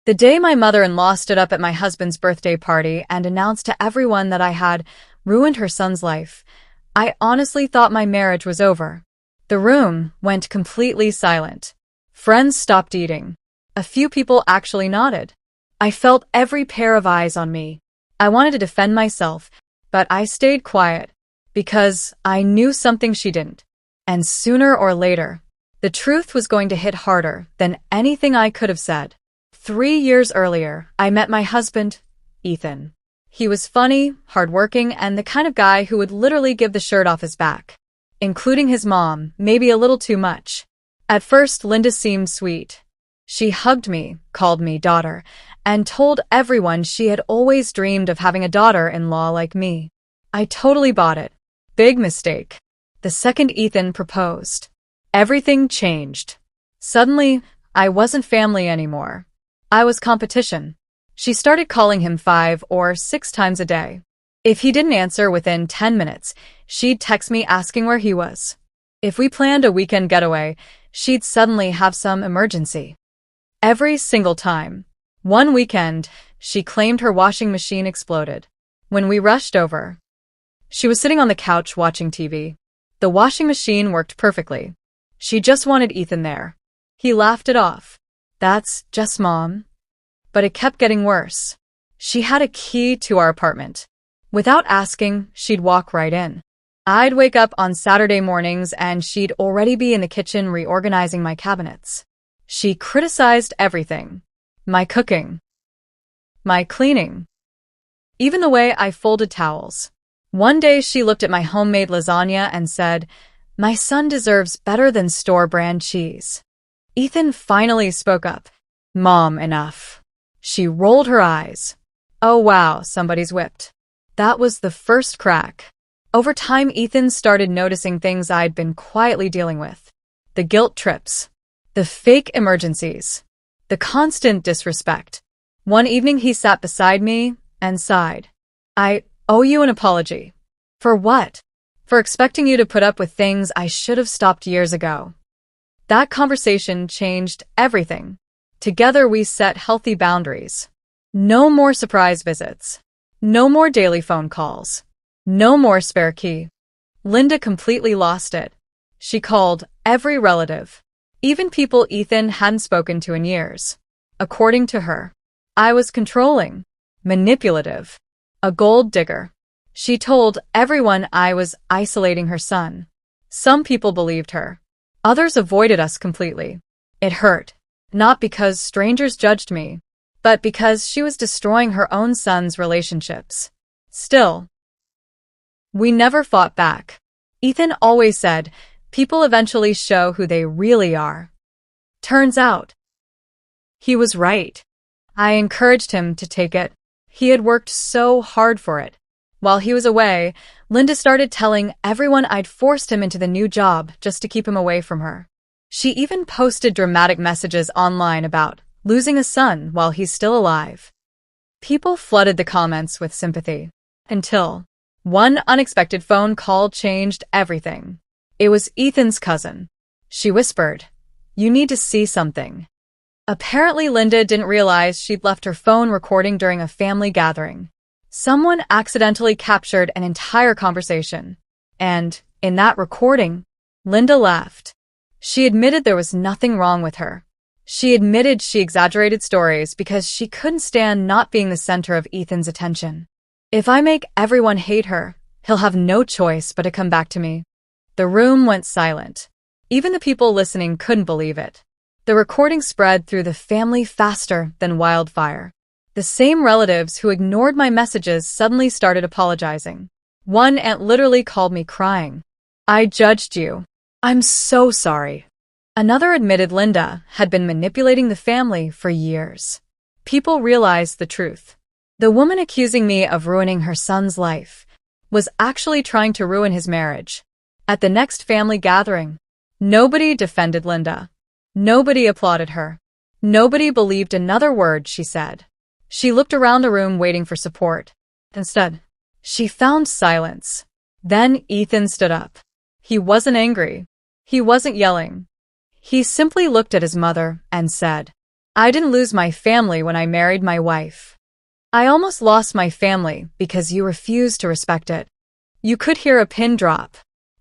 The day my mother-in-law stood up at my husband's birthday party and announced to everyone that I had ruined her son's life, I honestly thought my marriage was over. The room went completely silent. Friends stopped eating. A few people actually nodded. I felt every pair of eyes on me. I wanted to defend myself, but I stayed quiet because I knew something she didn't. And sooner or later, the truth was going to hit harder than anything I could have said. 3 years earlier, I met my husband, Ethan. He was funny, hardworking, and the kind of guy who would literally give the shirt off his back, including his mom, maybe a little too much. At first, Linda seemed sweet. She hugged me, called me daughter, and told everyone she had always dreamed of having a daughter-in-law like me. I totally bought it. Big mistake. The second Ethan proposed, everything changed. Suddenly, I wasn't family anymore. I was competition. She started calling him 5 or 6 times a day. If he didn't answer within 10 minutes, she'd text me asking where he was. If we planned a weekend getaway, she'd suddenly have some emergency. Every single time. One weekend, she claimed her washing machine exploded. When we rushed over, she was sitting on the couch watching TV. The washing machine worked perfectly. She just wanted Ethan there. He laughed it off. That's just mom. But it kept getting worse. She had a key to our apartment. Without asking, she'd walk right in. I'd wake up on Saturday mornings and she'd already be in the kitchen reorganizing my cabinets. She criticized everything. My cooking. My cleaning. Even the way I folded towels. One day she looked at my homemade lasagna and said, "My son deserves better than store-brand cheese." Ethan finally spoke up. "Mom, enough." She rolled her eyes. "Oh wow, somebody's whipped." That was the first crack. Over time, Ethan started noticing things I'd been quietly dealing with. The guilt trips. The fake emergencies. The constant disrespect. One evening he sat beside me and sighed. "I owe you an apology." "For what?" "For expecting you to put up with things I should have stopped years ago." That conversation changed everything. Together we set healthy boundaries. No more surprise visits. No more daily phone calls. No more spare key. Linda completely lost it. She called every relative, even people Ethan hadn't spoken to in years. According to her, I was controlling, manipulative, a gold digger. She told everyone I was isolating her son. Some people believed her. Others avoided us completely. It hurt, not because strangers judged me, but because she was destroying her own son's relationships. Still, we never fought back. Ethan always said, people eventually show who they really are. Turns out, he was right. I encouraged him to take it. He had worked so hard for it. While he was away, Linda started telling everyone I'd forced him into the new job just to keep him away from her. She even posted dramatic messages online about losing a son while he's still alive. People flooded the comments with sympathy. Until one unexpected phone call changed everything. It was Ethan's cousin. She whispered, "You need to see something." Apparently, Linda didn't realize she'd left her phone recording during a family gathering. Someone accidentally captured an entire conversation. And, in that recording, Linda laughed. She admitted there was nothing wrong with her. She admitted she exaggerated stories because she couldn't stand not being the center of Ethan's attention. "If I make everyone hate her, he'll have no choice but to come back to me." The room went silent. Even the people listening couldn't believe it. The recording spread through the family faster than wildfire. The same relatives who ignored my messages suddenly started apologizing. One aunt literally called me crying. "I judged you. I'm so sorry." Another admitted Linda had been manipulating the family for years. People realized the truth. The woman accusing me of ruining her son's life was actually trying to ruin his marriage. At the next family gathering, nobody defended Linda. Nobody applauded her. Nobody believed another word she said. She looked around the room waiting for support. Instead, she found silence. Then Ethan stood up. He wasn't angry. He wasn't yelling. He simply looked at his mother and said, I didn't lose my family when I married my wife. I almost lost my family because you refused to respect it. You could hear a pin drop.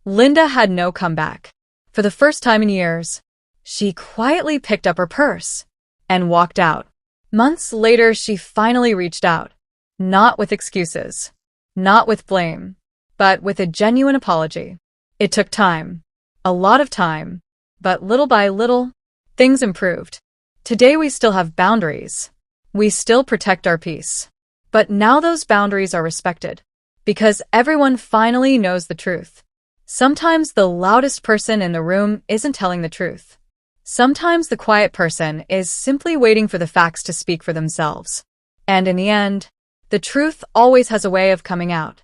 Linda had no comeback. For the first time in years, she quietly picked up her purse and walked out. Months later, she finally reached out. Not with excuses, not with blame, but with a genuine apology. It took time, a lot of time, but little by little, things improved. Today we still have boundaries. We still protect our peace. But now those boundaries are respected, because everyone finally knows the truth. Sometimes the loudest person in the room isn't telling the truth. Sometimes the quiet person is simply waiting for the facts to speak for themselves. And in the end, the truth always has a way of coming out.